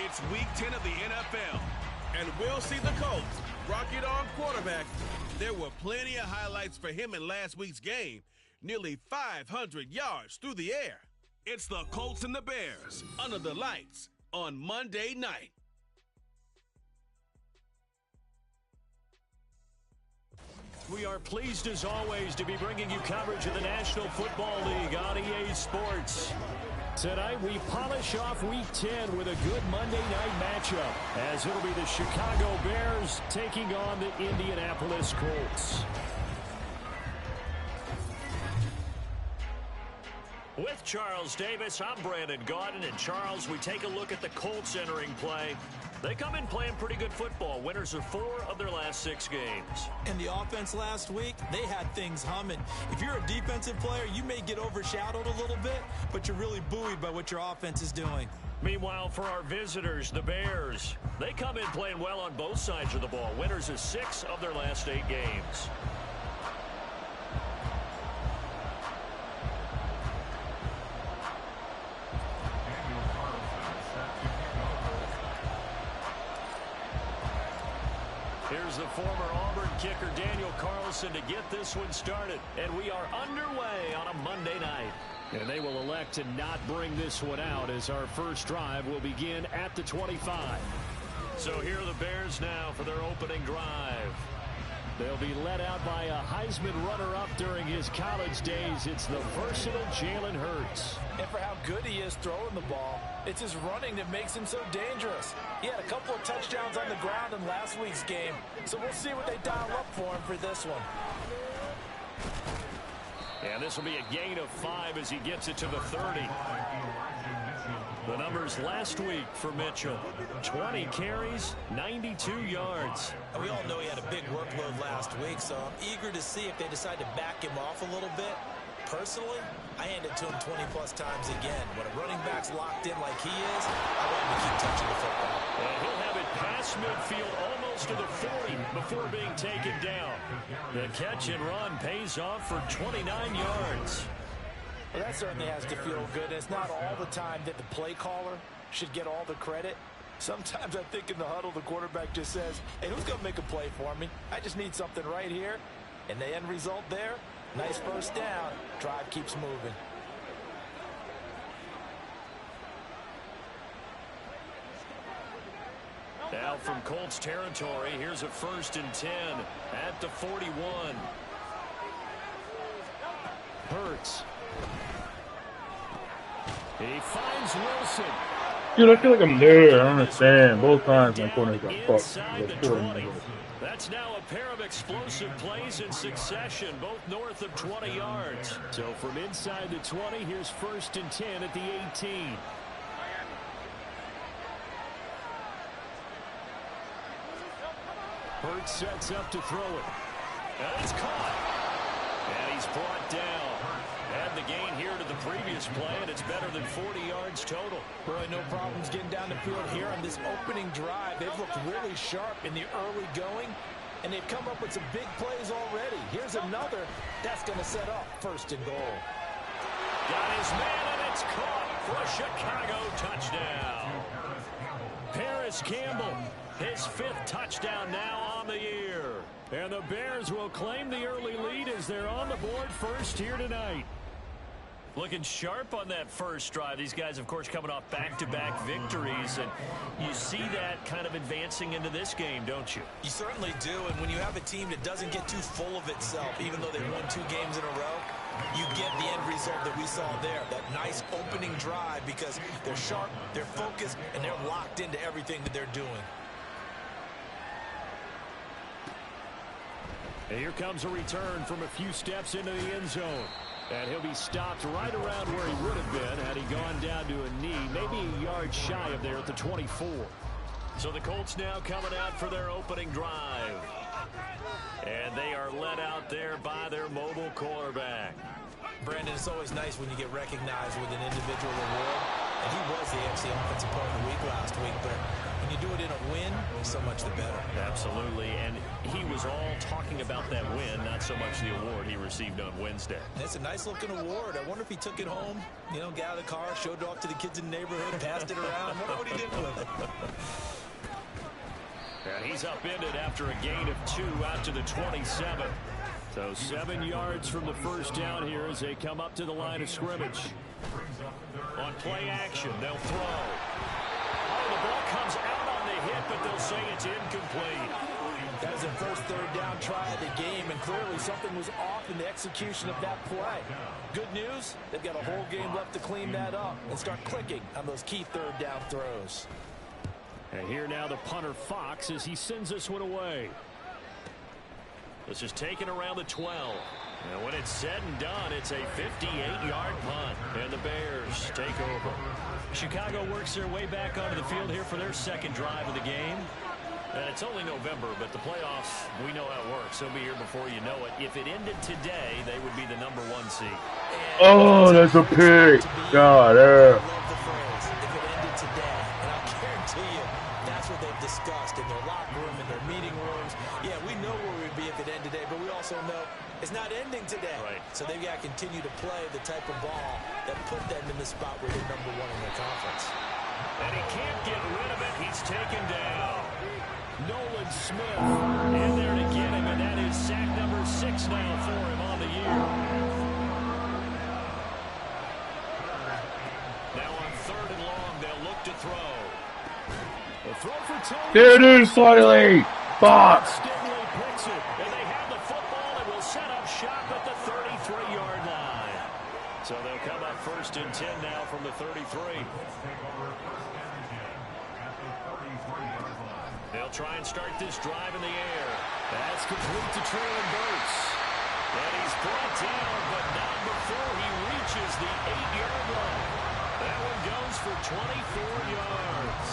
It's Week 10 of the NFL, and we'll see the Colts rock it on quarterback. There were plenty of highlights for him in last week's game. Nearly 500 yards through the air. It's the Colts and the Bears under the lights on Monday night. We are pleased as always to be bringing you coverage of the National Football League on EA Sports. Tonight we polish off Week 10 with a good Monday night matchup, as it'll be the Chicago Bears taking on the Indianapolis Colts. With Charles Davis, I'm Brandon Gaudin. And Charles, we take a look at the Colts entering play. They come in playing pretty good football. Winners of 4 of their last 6 games. And the offense last week, they had things humming. If you're a defensive player, you may get overshadowed a little bit, but you're really buoyed by what your offense is doing. Meanwhile, for our visitors, the Bears, they come in playing well on both sides of the ball. Winners of 6 of their last 8 games. Here's the former Auburn kicker, Daniel Carlson, to get this one started. And we are underway on a Monday night. And they will elect to not bring this one out, as our first drive will begin at the 25. So here are the Bears now for their opening drive. They'll be led out by a Heisman runner-up during his college days. It's the versatile Jalen Hurts. And for how good he is throwing the ball, it's his running that makes him so dangerous. He had a couple of touchdowns on the ground in last week's game, so we'll see what they dial up for him for this one. And this will be a gain of 5 as he gets it to the 30. The numbers last week for Mitchell: 20 carries, 92 yards. And we all know he had a big workload last week, so I'm eager to see if they decide to back him off a little bit. Personally, I hand it to him 20-plus times again. When a running back's locked in like he is, I want him to keep touching the football. And he'll have it past midfield almost to the 40 before being taken down. The catch and run pays off for 29 yards. Well, that certainly has to feel good. It's not all the time that the play caller should get all the credit. Sometimes I think in the huddle, the quarterback just says, hey, who's going to make a play for me? I just need something right here. And the end result there, nice first down. Drive keeps moving. Now from Colts territory, here's a 1st and 10 at the 41. Hurts. He finds Wilson. Dude, I feel like I'm there. I don't understand. Both times my corners got fucked. That's now a pair of explosive plays in succession, both north of 20 yards. So from inside the 20, here's 1st and 10 at the 18. Hurts sets up to throw it. And it's caught. And he's brought down. And the gain here to the previous play, and it's better than 40 yards total. Really no problems getting down the field here on this opening drive. They've looked really sharp in the early going, and they've come up with some big plays already. Here's another that's going to set up 1st and goal. Got his man, and it's caught for a Chicago touchdown. Paris Campbell, his 5th touchdown now on the year. And the Bears will claim the early lead as they're on the board first here tonight. Looking sharp on that first drive. These guys, of course, coming off back-to-back victories. And you see that kind of advancing into this game, don't you? You certainly do. And when you have a team that doesn't get too full of itself, even though they won 2 games in a row, you get the end result that we saw there. That nice opening drive, because they're sharp, they're focused, and they're locked into everything that they're doing. And here comes a return from a few steps into the end zone. And he'll be stopped right around where he would have been had he gone down to a knee, maybe a yard shy of there at the 24. So the Colts now coming out for their opening drive. And they are led out there by their mobile quarterback. Brandon, it's always nice when you get recognized with an individual award. And he was the AFC Offensive Player of the Week last week, but when you do it in a win, so much the better. Absolutely, and he was all talking about that win, not so much the award he received on Wednesday. It's a nice-looking award. I wonder if he took it home, got out of the car, showed it off to the kids in the neighborhood, passed it around. Wonder what he did with it. And he's upended after a gain of 2 out to the 27. So 7 yards from the first down here as they come up to the line of scrimmage. On play action, they'll throw. Oh, the ball comes out on the hit, but they'll say it's incomplete. That was their first third down try of the game, and clearly something was off in the execution of that play. Good news, they've got a whole game left to clean that up and start clicking on those key third down throws. And here now the punter Fox as he sends this one away. This is taken around the 12. And when it's said and done, it's a 58-yard punt. And the Bears take over. Chicago works their way back onto the field here for their second drive of the game. And it's only November, but the playoffs, we know how it works. They'll be here before you know it. If it ended today, they would be the #1 seed. Oh, that's a pick. God, I love the phrase, if it ended today. And I guarantee you, that's what they've discussed in their locker room, in their meeting rooms. Yeah, we know where we'd be if it ended today, but we also know it's not ending today. Right. So they've got to continue to play the type of ball that put them in the spot where they're #1 in their conference. And he can't get rid of it. He's taken down. Nolan Smith in there to get him, and that is sack number 6 now for him on the year. Now on 3rd and long, they'll look to throw. The throw for Tony. there it is, slightly. Fox. Stingley picks it, and they have the football and will set up shop at the 33-yard line. So they'll come up 1st and 10 now from the 33. They'll try and start this drive in the air. That's complete to Traylon Burks. And he's brought down, but not before he reaches the 8-yard line. That one goes for 24 yards.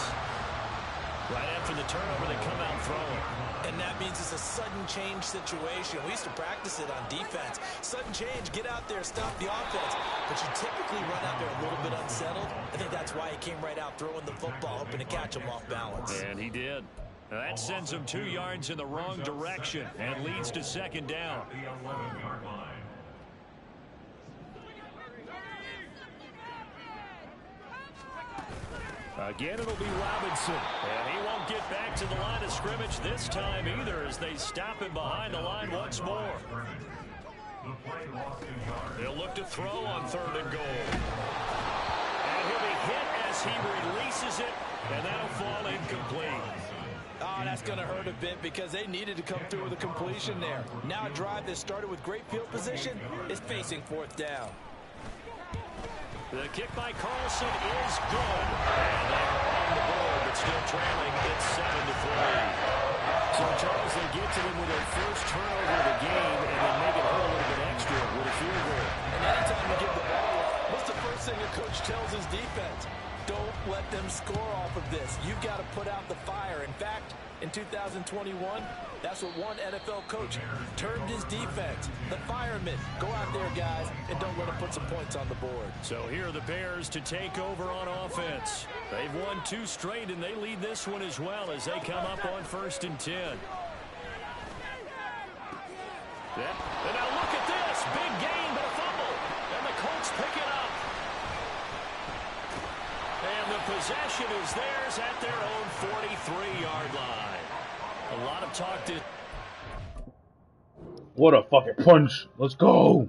Right after the turnover, they come out throwing. And that means it's a sudden change situation. We used to practice it on defense. Sudden change, get out there, stop the offense. But you typically run out there a little bit unsettled. I think that's why he came right out throwing the football, hoping to catch him off balance. And he did. That sends him 2 yards in the wrong direction and leads to 2nd down. Again, it'll be Robinson. And he won't get back to the line of scrimmage this time either as they stop him behind the line once more. They'll look to throw on 3rd and goal. And he'll be hit as he releases it, and that'll fall incomplete. Oh, that's going to hurt a bit because they needed to come through with a completion there. Now a drive that started with great field position is facing 4th down. The kick by Carlson is good. And they're on the board, but still trailing. It's 7-3. So, Charles, they get to them with their first turnover of the game and then make it hurt a little bit extra with a field goal. And anytime you give the ball up, what's the first thing a coach tells his defense? Don't let them score off of this. You've got to put out the fire. In fact, in 2021, that's what one NFL coach termed his defense. The firemen. Go out there, guys, and don't let them put some points on the board. So here are the Bears to take over on offense. They've won 2 straight, and they lead this one as well as they come up on 1st and 10. Yeah. And now look at this. Big gain, but a fumble. And the Colts pick it up. And the possession is theirs at their own 43-yard line. A lot of talk to... What a fucking punch. Let's go.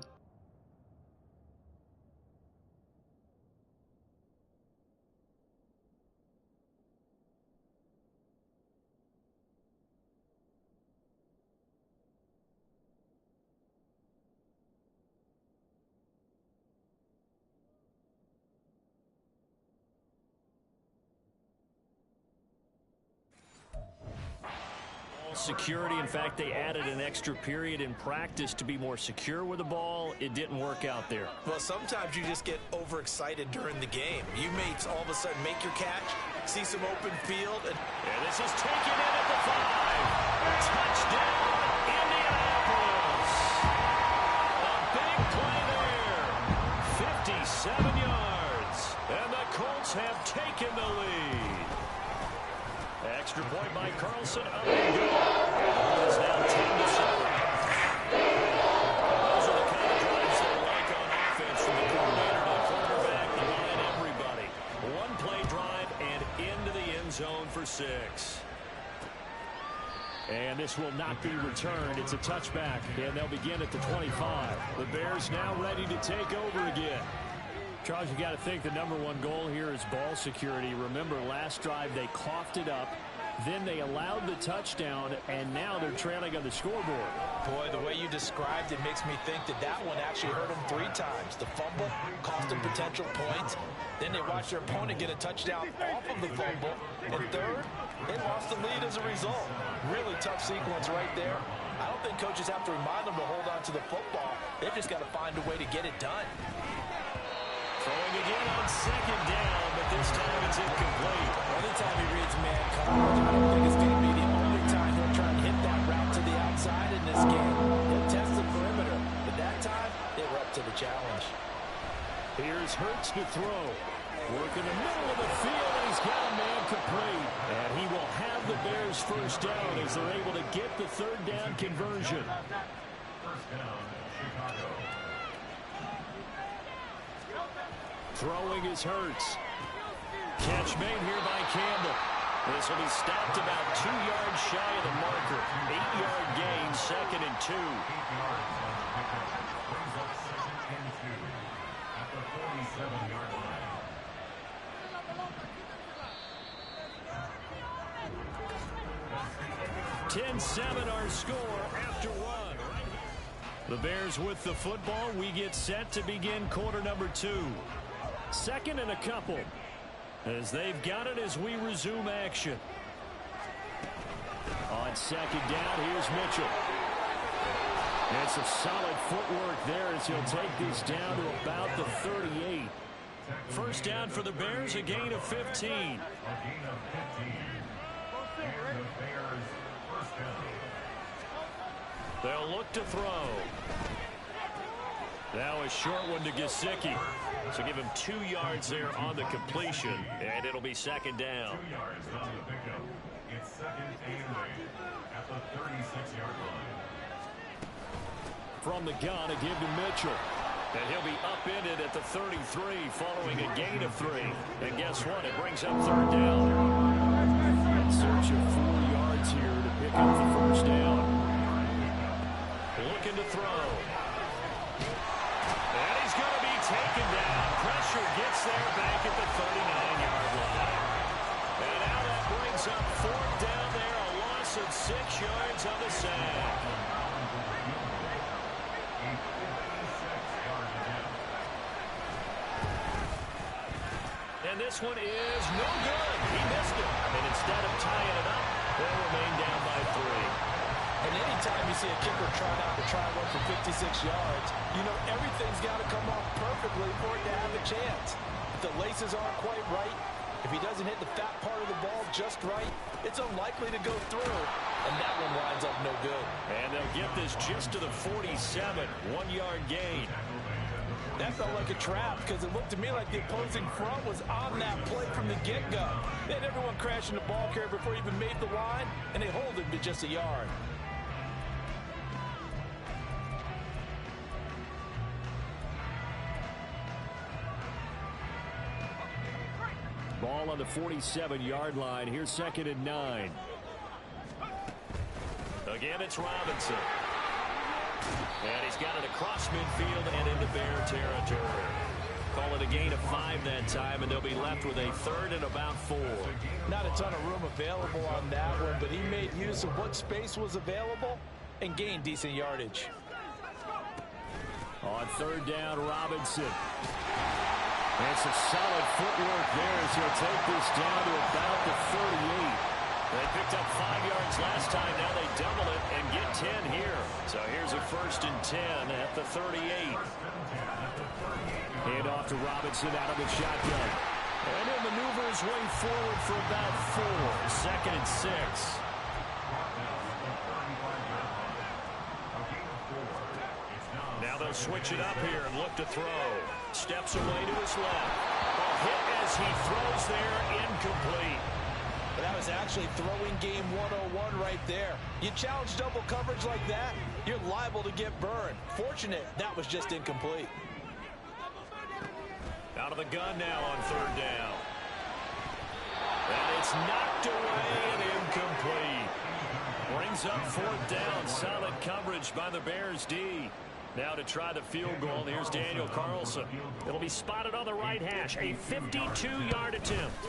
Security. In fact, they added an extra period in practice to be more secure with the ball. It didn't work out there. Well, sometimes you just get overexcited during the game. You may all of a sudden make your catch, see some open field, and this is taken in at the 5. Touchdown, Indianapolis. A big play there. 57 yards. And the Colts have taken the lead. Extra point by Carlson. Up and good. And it's now 10-7. Those are the kind of drives they like on offense, from the coordinator to the quarterback, the line, everybody. One-play drive and into the end zone for 6. And this will not be returned. It's a touchback, and they'll begin at the 25. The Bears now ready to take over again. Charles, you got to think the #1 goal here is ball security. Remember, last drive they coughed it up, then they allowed the touchdown, and now they're trailing on the scoreboard. Boy, the way you described it makes me think that one actually hurt them 3 times. The fumble cost them potential points. Then they watched their opponent get a touchdown off of the fumble. And third, they lost the lead as a result. Really tough sequence right there. I don't think coaches have to remind them to hold on to the football. They've just got to find a way to get it done. Throwing again on 2nd down, but this time it's incomplete. Anytime he reads man coverage, I don't think it's going to be the only time he'll try and hit that route to the outside in this game. He'll test the perimeter, but that time they were up to the challenge. Here's Hurts to throw. Work in the middle of the field, and he's got a man complete. And he will have the Bears first down as they're able to get the 3rd down conversion. First down, Chicago. Throwing is Hurts. Catch made here by Campbell. This will be stopped about 2 yards shy of the marker. 8-yard gain, 2nd and 2. 8 yards on the pickup. Brings up 2nd and 2 at the 47-yard line. 10-7 our score after 1. The Bears with the football. We get set to begin quarter number 2. 2nd and a couple, as they've got it as we resume action. On 2nd down, here's Mitchell. And some solid footwork there as he'll take this down to about the 38. First down for the Bears, a gain of 15. A gain of 15. And the Bears first down. They'll look to throw. Now a short one to Gesicki. So give him 2 yards there on the completion, and it'll be 2nd down. 2 yards on the pickup. It's 2nd and 8 at the 36-yard line. From the gun, a give to Mitchell. And he'll be upended at the 33 following a gain of 3. And guess what? It brings up 3rd down. In search of 4 yards here to pick up the first down. Looking to throw. And he's going to be taken down. Pressure gets there back at the 39-yard line. And now that brings up 4th down there. A loss of 6 yards on the sack. And this one is no good. He missed it. And instead of tying it up, they'll remain down by 3. And anytime you see a kicker trying out to try one for 56 yards, you know everything's got to come off perfectly for it to have a chance. If the laces aren't quite right, if he doesn't hit the fat part of the ball just right, it's unlikely to go through. And that one winds up no good. And they'll get this just to the 47, 1-yard gain. That felt like a trap because it looked to me like the opposing front was on that play from the get-go. They had everyone crashing the ball carrier before he even made the line, and they hold him to just a yard. Ball on the 47-yard line. Here's 2nd and 9. Again, it's Robinson. And he's got it across midfield and into Bear territory. Call it a gain of 5 that time, and they'll be left with a 3rd and about 4. Not a ton of room available on that one, but he made use of what space was available and gained decent yardage. On 3rd down, Robinson. And some solid footwork there as he'll take this down to about the 38. They picked up 5 yards last time. Now they double it and get 10 here. So here's a 1st and 10 at the 38. Hand off to Robinson out of the shotgun. And he'll maneuver his way forward for about 4. 2nd and 6. Now they'll switch it up here and look to throw. Steps away to his left. A hit as he throws there, incomplete. That was actually throwing game 101 right there. You challenge double coverage like that, you're liable to get burned. Fortunate, that was just incomplete. Out of the gun now on third down. And it's knocked away and incomplete. Brings up fourth down. Solid coverage by the Bears D. Now to try the field goal. Here's Daniel Carlson. It'll be spotted on the right hash. A 52-yard attempt.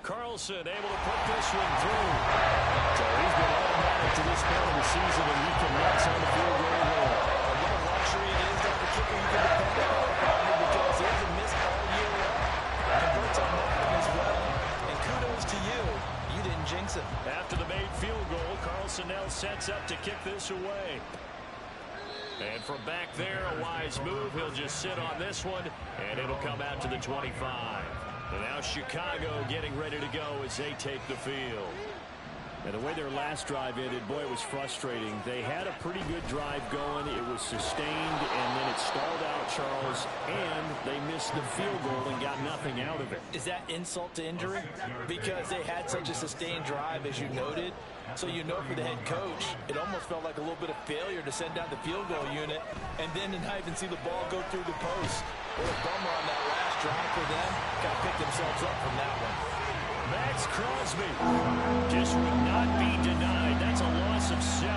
Carlson able to put this one through. So he's been automatic to this point of the season, and he can nuts on the field goal there. What a luxury it is to have a kicker you can depend on, because he hasn't missed all year long. Converts on that one as well. And kudos to you. You didn't jinx him. After the made field goal, Carlson now sets up to kick this away. And from back there, a wise move. He'll just sit on this one, and it'll come out to the 25. And now Chicago getting ready to go as they take the field. And the way their last drive ended, boy, it was frustrating. They had a pretty good drive going. It was sustained, and then it stalled out, Charles, and they missed the field goal and got nothing out of it. Is that insult to injury? Because they had such a sustained drive, as you noted. So you know for the head coach, it almost felt like a little bit of failure to send down the field goal unit and then to not even see the ball go through the post. What a bummer on that last drive for them. Got to pick themselves up from that one. Max Crosby just would not be denied. That's a loss of 7.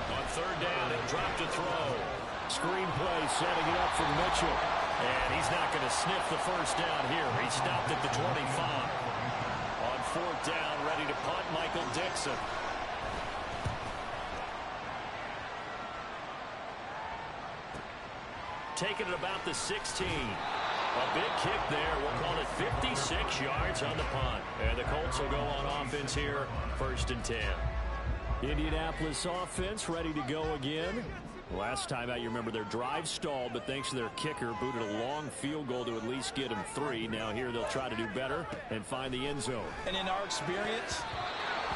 On third down, he'll drop to throw. Screenplay setting it up for Mitchell. And he's not going to sniff the first down here. He stopped at the 25. On fourth down, ready to punt, Michael Dixon. Taking it about the 16. A big kick there. We'll call it 56 yards on the punt. And the Colts will go on offense here, 1st and 10. Indianapolis offense ready to go again. Last time out, you remember their drive stalled, but thanks to their kicker, booted a long field goal to at least get them 3. Now here they'll try to do better and find the end zone. And in our experience,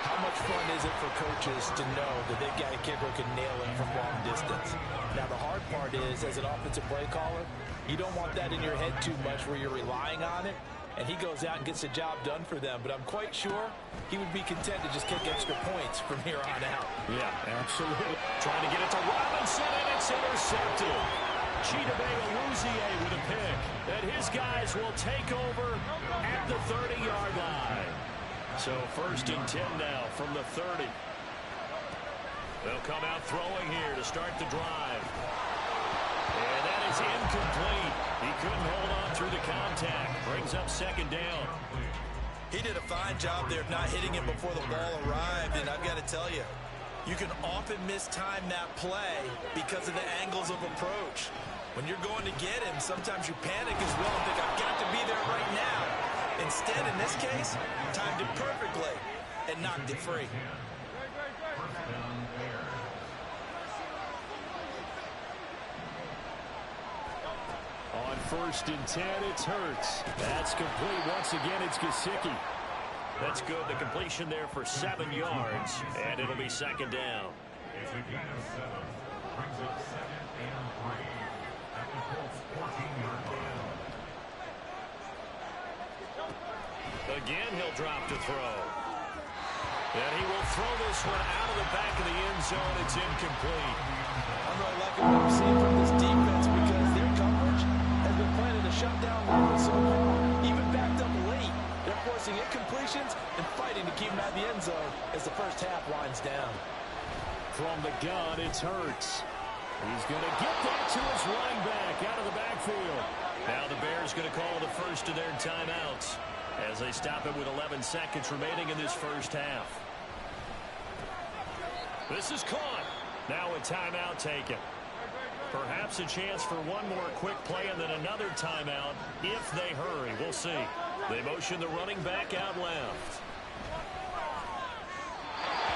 how much fun is it for coaches to know that they've got a kicker who can nail it from long distance? Now the hard part is, as an offensive play caller, you don't want that in your head too much where you're relying on it. And he goes out and gets the job done for them. But I'm quite sure he would be content to just kick extra points from here on out. Yeah, absolutely. Trying to get it to Robinson, and it's intercepted. Chidobe Awuzie with a pick. And his guys will take over at the 30-yard line. So 1st and 10 now from the 30. They'll come out throwing here to start the drive. And that is incomplete. He couldn't hold on through the contact. Brings up 2nd down. He did a fine job there of not hitting him before the ball arrived. And I've got to tell you, you can often mistime that play because of the angles of approach. When you're going to get him, sometimes you panic as well and think, I've got to be there right now. Instead, in this case, timed it perfectly and knocked it free. On 1st and 10, it's Hurts. That's complete. Once again, it's Gesicki. That's good. The completion there for 7 yards, and it'll be 2nd down. It's a gain of 7. Brings up 2nd and 3 at the Colts 14-yard line. Again, he'll drop to throw. And he will throw this one out of the back of the end zone. It's incomplete. I'm really liking what I'm seeing from this defense because their coverage has been playing at a shutdown level so far. Even backed up late, they're forcing incompletions and fighting to keep them out of the end zone as the first half winds down. From the gun, it's Hurts. He's going to get that to his running back out of the backfield. Now the Bears going to call the first of their timeouts as they stop it with 11 seconds remaining in this first half. This is caught. Now a timeout taken. Perhaps a chance for one more quick play and then another timeout if they hurry. We'll see. They motion the running back out left.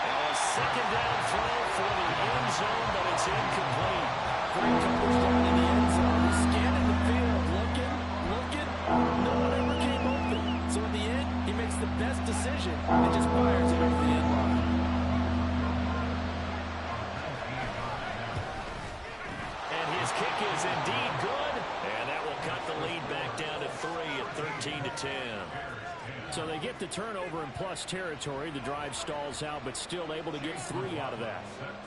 Now a 2nd down throw for the end zone, but it's incomplete. Great coverage down in the end zone. He's scanning the field, looking. No one ever came open. So in the end, he makes the best decision and just fires it over the end line. And his kick is indeed good, and that will 13-10. So they get the turnover in plus territory. The drive stalls out, but still able to get 3 out of that.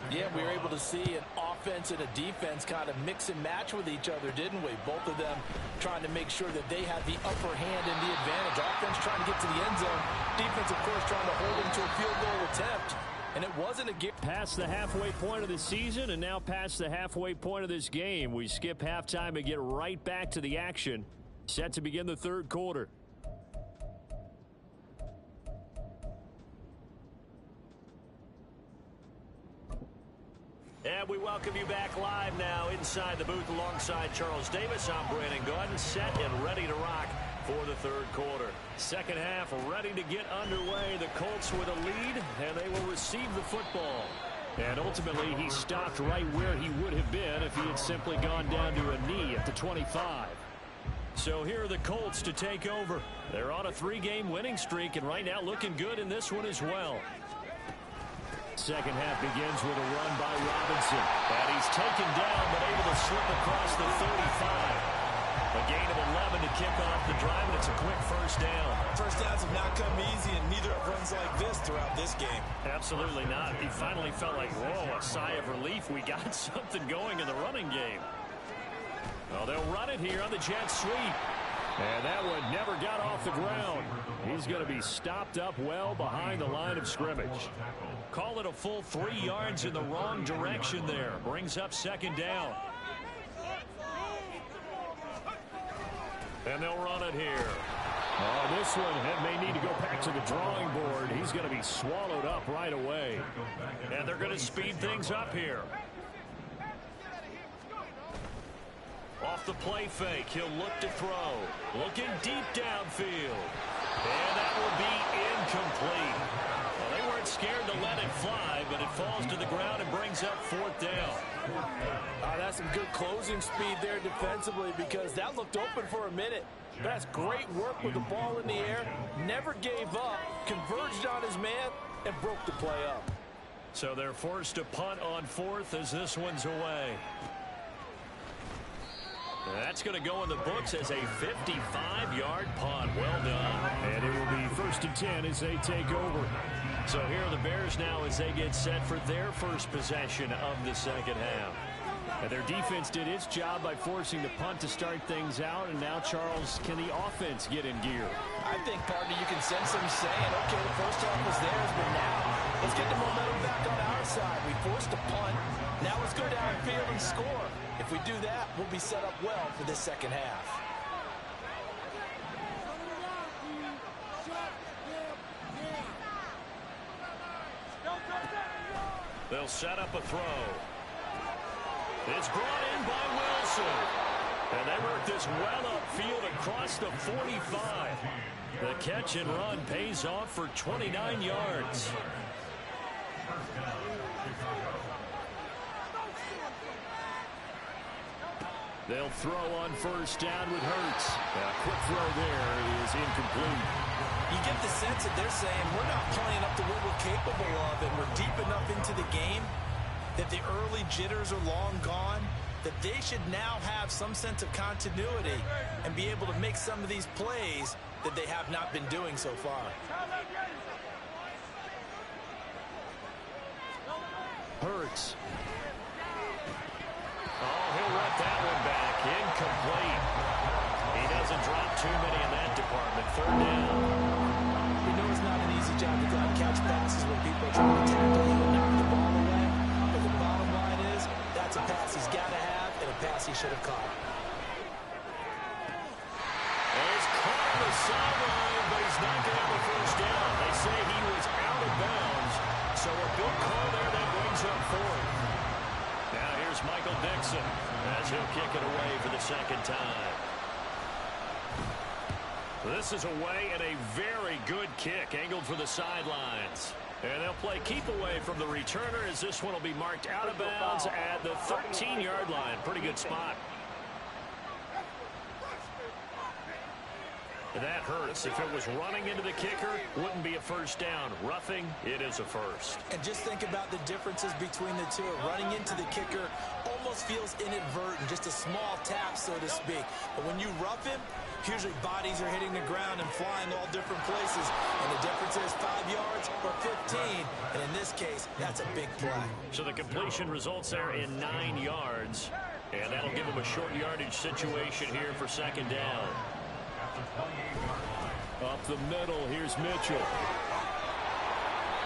Yeah, we were able to see an offense and a defense kind of mix and match with each other, didn't we? Both of them trying to make sure that they had the upper hand and the advantage. Offense trying to get to the end zone. Defense, of course, trying to hold them to a field goal attempt. And it wasn't a game. Past the halfway point of the season and now past the halfway point of this game. We skip halftime and get right back to the action. Set to begin the third quarter. And we welcome you back live now inside the booth alongside Charles Davis. I'm Brandon Gordon, set and ready to rock for the third quarter. Second half ready to get underway. The Colts with a lead, and they will receive the football. And ultimately, he stopped right where he would have been if he had simply gone down to a knee at the 25. So here are the Colts to take over. They're on a 3-game winning streak, and right now looking good in this one as well. Second half begins with a run by Robinson. And he's taken down, but able to slip across the 35. A gain of 11 to kick off the drive, and it's a quick first down. First downs have not come easy, and neither have runs like this throughout this game. Absolutely not. He finally felt like, whoa, a sigh of relief. We got something going in the running game. Well, they'll run it here on the jet sweep. And that one never got off the ground. He's going to be stopped up well behind the line of scrimmage. Call it a full 3 yards in the wrong direction there. Brings up second down. And they'll run it here. Oh, this one may need to go back to the drawing board. He's going to be swallowed up right away. And they're going to speed things up here. Off the play fake, he'll look to throw. Looking deep downfield. And that will be incomplete. Well, they weren't scared to let it fly, but it falls to the ground and brings up fourth down. That's some good closing speed there defensively, because that looked open for a minute. That's great work with the ball in the air. Never gave up, converged on his man, and broke the play up. So they're forced to punt on fourth as this one's away. That's going to go in the books as a 55-yard punt. Well done. And it will be 1st and 10 as they take over. So here are the Bears now as they get set for their first possession of the second half. And their defense did its job by forcing the punt to start things out. And now, Charles, can the offense get in gear? I think, partner, you can sense them saying, okay, the first half was theirs, but now let's get the momentum back on our side. We forced a punt. Now let's go downfield and score. If we do that, we'll be set up well for this second half. They'll set up a throw. It's brought in by Wilson. And they work this well upfield across the 45. The catch and run pays off for 29 yards. They'll throw on first down with Hurts. A quick throw there is incomplete. You get the sense that they're saying we're not playing up to what we're capable of, and we're deep enough into the game that the early jitters are long gone, that they should now have some sense of continuity and be able to make some of these plays that they have not been doing so far. Hurts. Oh, he'll let that one back. Incomplete. He doesn't drop too many in that department. Third down. You know it's not an easy job to catch passes when people are trying to tackle you and knock the ball away. But the bottom line is, that's a pass he's got to have and a pass he should have caught. And he's caught on the sideline, but he's not going to have a first down. They say he was out of bounds. So a good call there that brings up fourth. Now here's Michael Dixon as he'll kick it away for the second time. This is away and a very good kick angled for the sidelines. And they'll play keep away from the returner as this one will be marked out of bounds at the 13-yard line. Pretty good spot. That hurts. If it was running into the kicker, wouldn't be a first down. Roughing, it is a first. And just think about the differences between the two. Running into the kicker almost feels inadvertent, just a small tap, so to speak. But when you rough him, usually bodies are hitting the ground and flying all different places. And the difference is 5 yards or 15. And in this case, that's a big play. So the completion results there in 9 yards. And that'll give him a short yardage situation here for second down. Up the middle, here's Mitchell.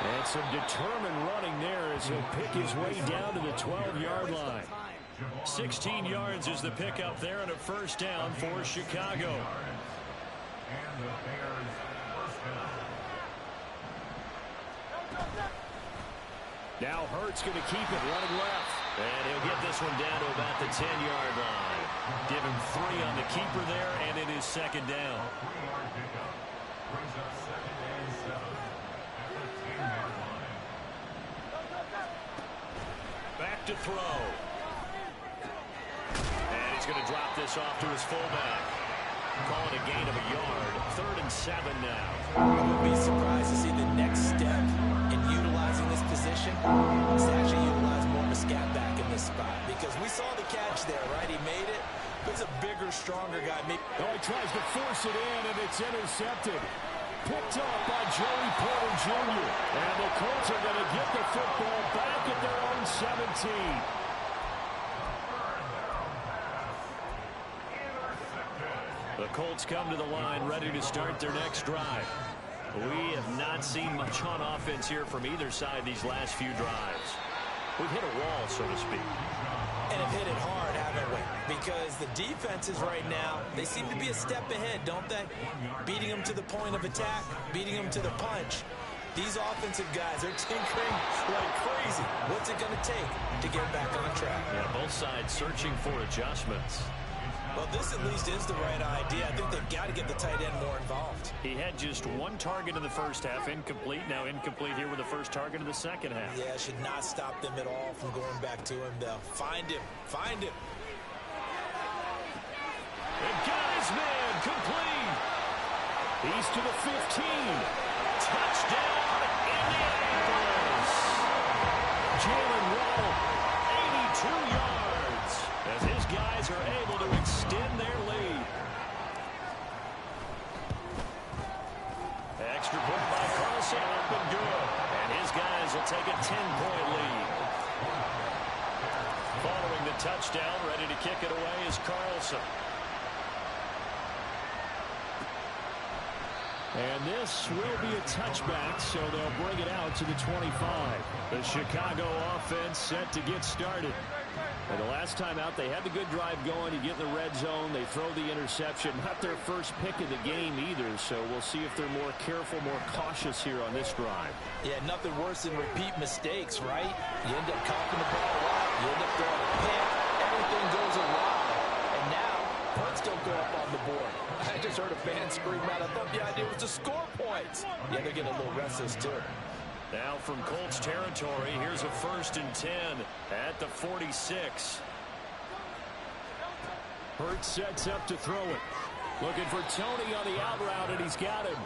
And some determined running there as he'll pick his way down to the 12-yard line. 16 yards is the pickup there and a first down for Chicago. And the Bears first down. Now Hurts going to keep it running left. And he'll get this one down to about the 10-yard line. Give him 3 on the keeper there, and it is second down. A 3-yard pickup brings up 2nd and 7 at the 10-yard line. Back to throw. And he's going to drop this off to his fullback. Call it a gain of a yard. 3rd and 7 now. I wouldn't be surprised to see the next step in utilizing this position is to actually utilize more of a scat back in this spot. Because we saw the catch there, right? He made it. He's a bigger, stronger guy. Oh, he tries to force it in, and it's intercepted. Picked up by Joey Porter Jr. And the Colts are going to get the football back at their own 17. The Colts come to the line ready to start their next drive. We have not seen much on offense here from either side these last few drives. We've hit a wall, so to speak. And have hit it hard, haven't we? Because the defenses right now, they seem to be a step ahead, don't they? Beating them to the point of attack, beating them to the punch. These offensive guys are tinkering like crazy. What's it going to take to get back on track? Yeah, both sides searching for adjustments. Well, this at least is the right idea. I think they've got to get the tight end more involved. He had just 1 target in the first half, incomplete. Now incomplete here with the first target in the second half. Yeah, should not stop them at all from going back to him. They'll find him. Find him. And got his man complete. He's to the 15. Touchdown, Indianapolis. Jalen Waddle, 82 yards, as his guys are able to extend their lead. Extra point by Carlson, up and good. And his guys will take a 10-point lead. Following the touchdown, ready to kick it away is Carlson. And this will be a touchback, so they'll bring it out to the 25. The Chicago offense set to get started. And the last time out, they had the good drive going. You get in the red zone, they throw the interception. Not their first pick of the game either, so we'll see if they're more careful, more cautious here on this drive. Yeah, nothing worse than repeat mistakes, right? You end up cocking the ball out, you end up throwing a pick, everything goes awry. And now, points don't go up on the board. I just heard a fan scream out. I thought the idea was to score points. Yeah, they're getting a little restless, too. Now from Colts territory, here's a 1st and 10 at the 46. Hurts sets up to throw it. Looking for Tony on the out route, and he's got him.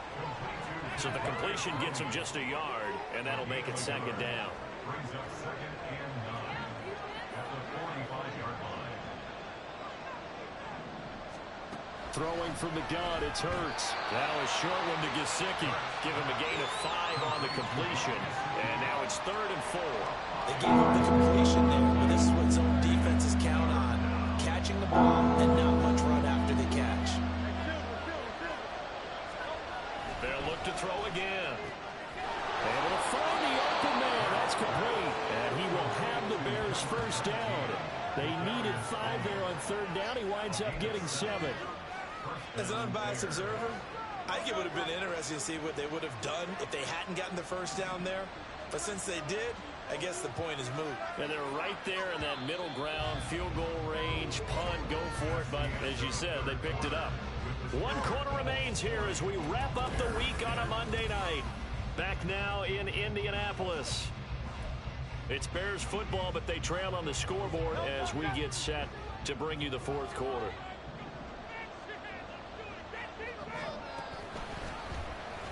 So the completion gets him just a yard, and that'll make it second down. Brings up 2nd and 9 at the 45-yard line. Throwing from the gun, it's Hurts. Now a short one to Gesicki. Give him a gain of 5 on the completion. And now it's 3rd and 4. They gave up the completion there, but this is what zone defenses count on. Catching the ball and not much run after the catch. They'll look to throw again. Able to find the open man. That's complete. And he will have the Bears first down. They needed 5 there on 3rd down. He winds up getting 7. As an unbiased observer, I think it would have been interesting to see what they would have done if they hadn't gotten the first down there. But since they did, I guess the point is moot. And they're right there in that middle ground, field goal range, punt, go for it. But as you said, they picked it up. 1 quarter remains here as we wrap up the week on a Monday night. Back now in Indianapolis. It's Bears football, but they trail on the scoreboard as we get set to bring you the 4th quarter.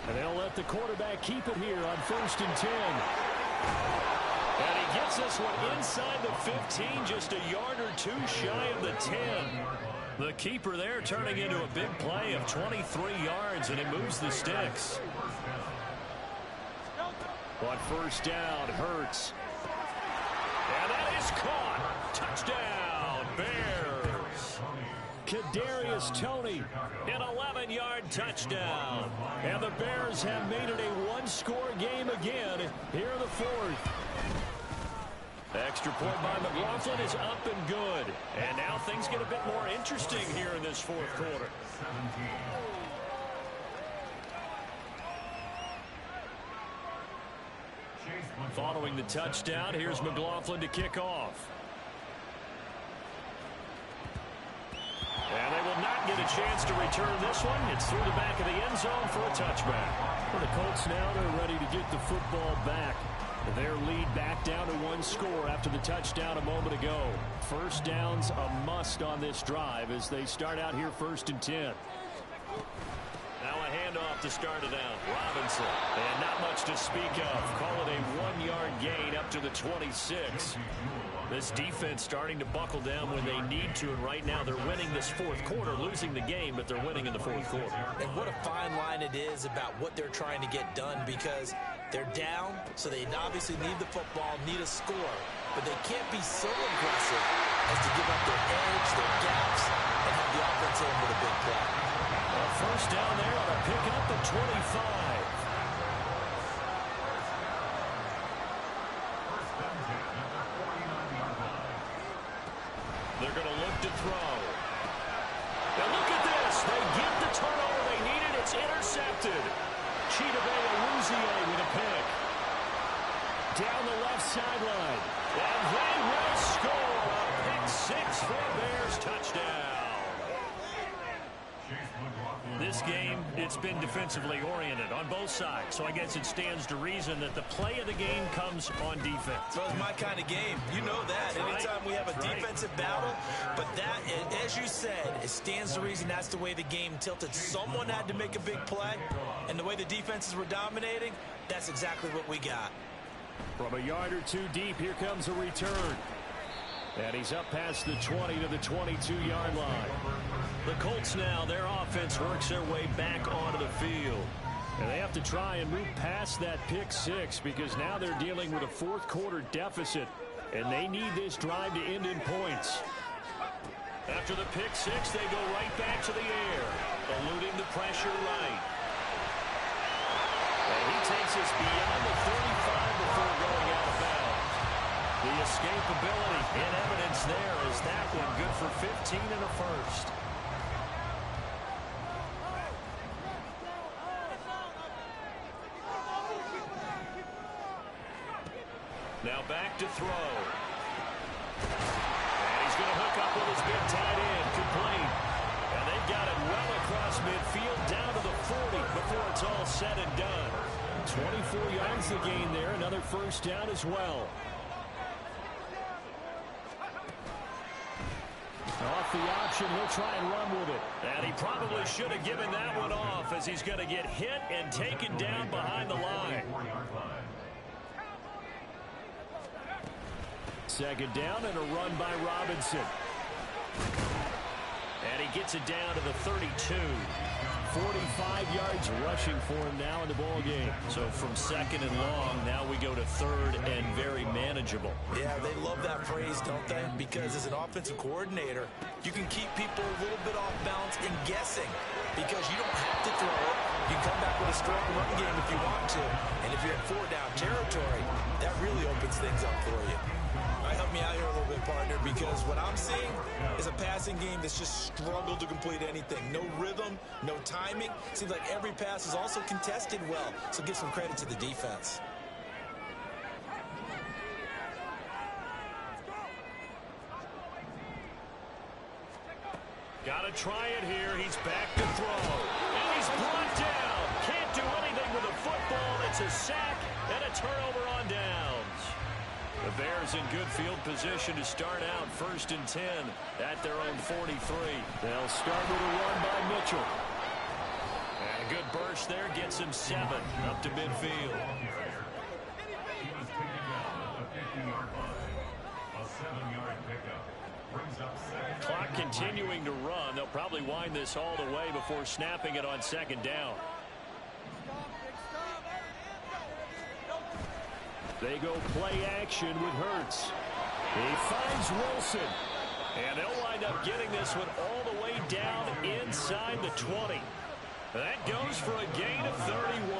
And they'll let the quarterback keep it here on 1st and 10. And he he gets this one inside the 15, just a yard or two shy of the 10. The keeper there turning into a big play of 23 yards, and it moves the sticks. On first down, Hurts. And that is caught. Touchdown, Bears. Kadarius Toney, an 11-yard touchdown. And the Bears have made it a one-score game again here in the fourth. Extra point by McLaughlin is up and good. And now things get a bit more interesting here in this fourth quarter. Following the touchdown, here's McLaughlin to kick off. And they will not get a chance to return this one. It's through the back of the end zone for a touchback. For the Colts now, they're ready to get the football back. Their lead back down to one score after the touchdown a moment ago. First down's a must on this drive as they start out here 1st and 10. Now a handoff to start it out. Robinson. And not much to speak of. Call it a 1-yard gain up to the 26. This defense starting to buckle down when they need to, and right now they're winning this fourth quarter, losing the game, but they're winning in the fourth quarter. And what a fine line it is about what they're trying to get done, because they're down, so they obviously need the football, need a score, but they can't be so aggressive as to give up their edge, their gaps, and have the offense in with a big play. First down there on a pick up at 25. They're going to look to throw. And look at this. They get the turnover they needed. It's intercepted. Chidobe Awuzie with a pick. Down the left sideline. And they will score a pick six for a Bears touchdown. This game, it's been defensively oriented on both sides, so I guess it stands to reason that the play of the game comes on defense. So it's my kind of game. You know that. Anytime we have a defensive battle, but that, as you said, it stands to reason that's the way the game tilted. Someone had to make a big play, and the way the defenses were dominating, that's exactly what we got. From a yard or two deep, here comes a return. And he's up past the 20 to the 22-yard line. The Colts now, their offense works their way back onto the field. And they have to try and move past that pick six because now they're dealing with a fourth quarter deficit. And they need this drive to end in points. After the pick six, they go right back to the air, eluding the pressure right. And he takes us beyond the 35 before going out of bounds. The escapability in evidence there is that one good for 15 and a first. Now back to throw. And he's going to hook up with his big tight end, complete. And they've got it well across midfield down to the 40 before it's all said and done. 24 yards to gain there, another first down as well. Off the option, he'll try and run with it. And he probably should have given that one off as he's going to get hit and taken down behind the line. Second down and a run by Robinson. And he gets it down to the 32. 45 yards rushing for him now in the ball game. So from second and long, now we go to third and very manageable. Yeah, they love that phrase, don't they? Because as an offensive coordinator, you can keep people a little bit off balance and guessing because you don't have to throw it. You can come back with a strong run game if you want to. And if you're in four-down territory, that really opens things up for you. All right, help me out here a little bit, partner, because what I'm seeing is a passing game that's just struggled to complete anything. No rhythm, no timing. Seems like every pass is also contested well, so give some credit to the defense. Got to try it here. He's back to throw. And he's brought down. Can't do anything with the football. It's a sack and a turnover on downs. The Bears in good field position to start out 1st and 10 at their own 43. They'll start with a run by Mitchell. And a good burst there gets him 7 up to midfield. 50-yard line. A 7-yard pickup. Brings up second. Clock continuing to run. They'll probably wind this all the way before snapping it on second down. They go play action with Hurts. He finds Wilson. And they'll wind up getting this one all the way down inside the 20. That goes for a gain of 31.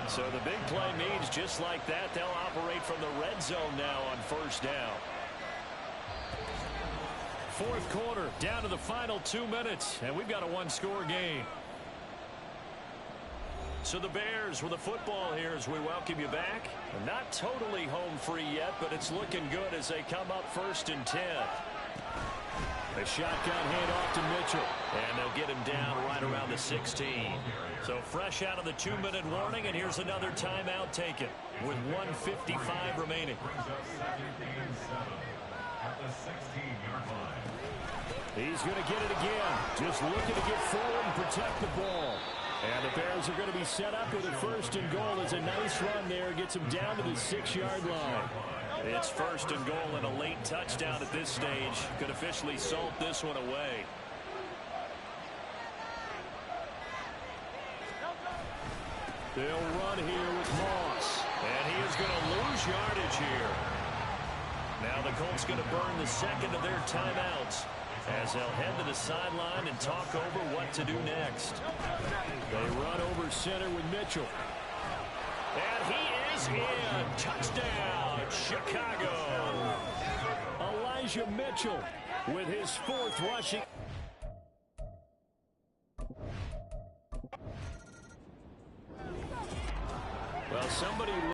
So the big play means just like that, they'll operate from the red zone now on first down. Fourth quarter, down to the final 2 minutes, and we've got a one-score game. So the Bears with the football here as we welcome you back. Not totally home free yet, but it's looking good as they come up 1st and 10. A shotgun handoff to Mitchell, and they'll get him down right around the 16. So fresh out of the 2-minute warning, and here's another timeout taken with 1:55 remaining. He's going to get it again, just looking to get forward and protect the ball. And the Bears are going to be set up with a 1st and goal. As a nice run there, gets him down to the 6-yard line. It's 1st and goal, and a late touchdown at this stage could officially salt this one away. They'll run here with Moss, and he is going to lose yardage here. Now the Colts going to burn the second of their timeouts as they'll head to the sideline and talk over what to do next. They run over center with Mitchell. And he is in. Touchdown, Chicago. Elijah Mitchell with his 4th rushing. Well, somebody